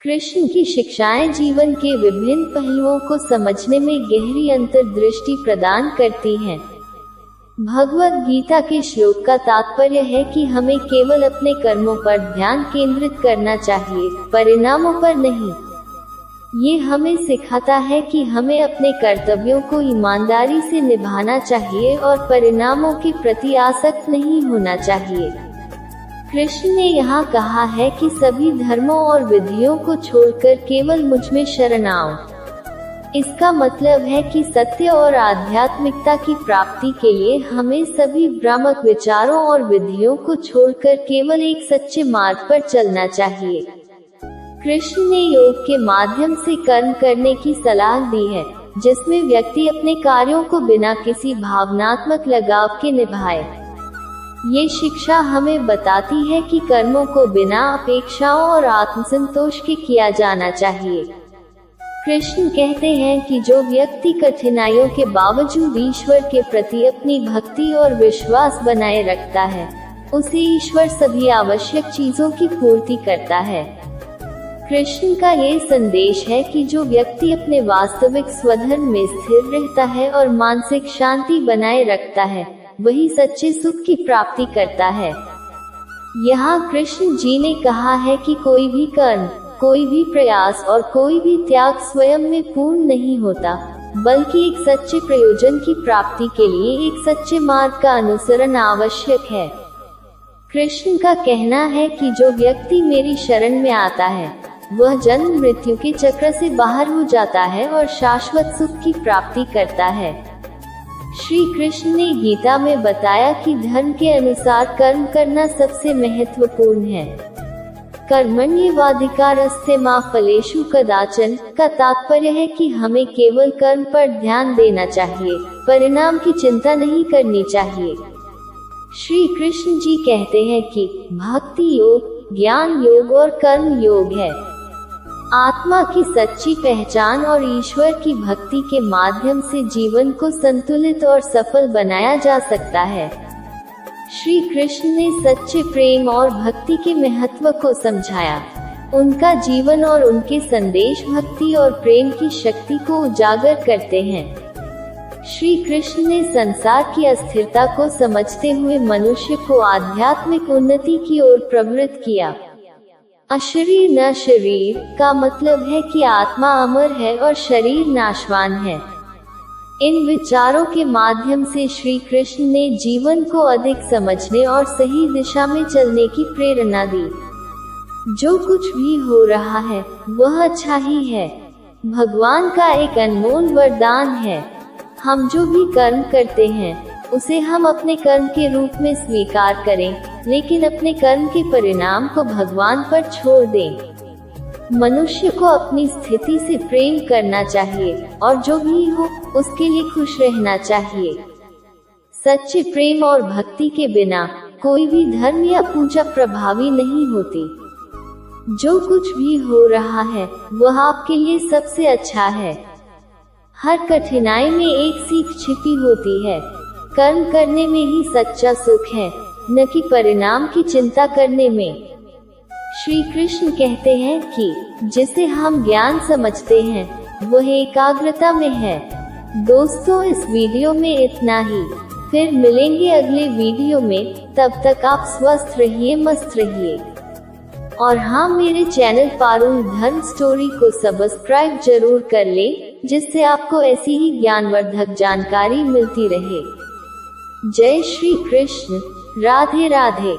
कृष्ण की शिक्षाएं जीवन के विभिन्न पहलुओं को समझने में गहरी अंतर्दृष्टि प्रदान करती हैं। भगवद गीता के श्लोक का तात्पर्य है कि हमें केवल अपने कर्मों पर ध्यान केंद्रित करना चाहिए, परिणामों पर नहीं। ये हमें सिखाता है कि हमें अपने कर्तव्यों को ईमानदारी से निभाना चाहिए और परिणामों के प्रति आसक्त नहीं होना चाहिए। कृष्ण ने यहाँ कहा है कि सभी धर्मों और विधियों को छोड़कर केवल मुझ में शरण आओ। इसका मतलब है कि सत्य और आध्यात्मिकता की प्राप्ति के लिए हमें सभी भ्रामक विचारों और विधियों को छोड़कर केवल एक सच्चे मार्ग पर चलना चाहिए। कृष्ण ने योग के माध्यम से कर्म करने की सलाह दी है, जिसमें व्यक्ति अपने कार्यों को बिना किसी भावनात्मक लगाव के निभाए। ये शिक्षा हमें बताती है कि कर्मों को बिना अपेक्षाओं और आत्मसंतोष के किया जाना चाहिए। कृष्ण कहते हैं कि जो व्यक्ति कठिनाइयों के बावजूद ईश्वर के प्रति अपनी भक्ति और विश्वास बनाए रखता है, उसे ईश्वर सभी आवश्यक चीजों की पूर्ति करता है। कृष्ण का ये संदेश है कि जो व्यक्ति अपने वास्तविक स्वधर्म में स्थिर रहता है और मानसिक शांति बनाए रखता है, वही सच्चे सुख की प्राप्ति करता है। यहाँ कृष्ण जी ने कहा है कि कोई भी कर्म, कोई भी प्रयास और कोई भी त्याग स्वयं में पूर्ण नहीं होता, बल्कि एक सच्चे प्रयोजन की प्राप्ति के लिए एक सच्चे मार्ग का अनुसरण आवश्यक है। कृष्ण का कहना है कि जो व्यक्ति मेरी शरण में आता है, वह जन्म मृत्यु के चक्र से बाहर हो जाता है और शाश्वत सुख की प्राप्ति करता है। श्री कृष्ण ने गीता में बताया कि धर्म के अनुसार कर्म करना सबसे महत्वपूर्ण है। कर्मण्येवाधिकारस्ते मा फलेषु कदाचन का तात्पर्य है कि हमें केवल कर्म पर ध्यान देना चाहिए, परिणाम की चिंता नहीं करनी चाहिए। श्री कृष्ण जी कहते हैं कि भक्ति योग, ज्ञान योग और कर्म योग है। आत्मा की सच्ची पहचान और ईश्वर की भक्ति के माध्यम से जीवन को संतुलित और सफल बनाया जा सकता है। श्री कृष्ण ने सच्चे प्रेम और भक्ति के महत्व को समझाया। उनका जीवन और उनके संदेश भक्ति और प्रेम की शक्ति को उजागर करते हैं। श्री कृष्ण ने संसार की अस्थिरता को समझते हुए मनुष्य को आध्यात्मिक उन्नति की ओर प्रवृत्त किया। अशरीर न शरीर का मतलब है कि आत्मा अमर है और शरीर नाशवान है। इन विचारों के माध्यम से श्री कृष्ण ने जीवन को अधिक समझने और सही दिशा में चलने की प्रेरणा दी। जो कुछ भी हो रहा है वह अच्छा ही है, भगवान का एक अनमोल वरदान है। हम जो भी कर्म करते हैं उसे हम अपने कर्म के रूप में स्वीकार करें, लेकिन अपने कर्म के परिणाम को भगवान पर छोड़ दें। मनुष्य को अपनी स्थिति से प्रेम करना चाहिए और जो भी हो उसके लिए खुश रहना चाहिए। सच्चे प्रेम और भक्ति के बिना कोई भी धर्म या पूजा प्रभावी नहीं होती। जो कुछ भी हो रहा है वह आपके लिए सबसे अच्छा है। हर कठिनाई में एक सीख छिपी होती है। कर्म करने में ही सच्चा सुख है, न कि परिणाम की चिंता करने में। श्री कृष्ण कहते हैं कि जिसे हम ज्ञान समझते हैं वह एकाग्रता में है। दोस्तों, इस वीडियो में इतना ही। फिर मिलेंगे अगले वीडियो में। तब तक आप स्वस्थ रहिए, मस्त रहिए। और हाँ, मेरे चैनल पारुल धर्म स्टोरी को सब्सक्राइब जरूर कर ले, जिससे आपको ऐसी ही ज्ञानवर्धक जानकारी मिलती रहे। जय श्री कृष्ण। राधे राधे।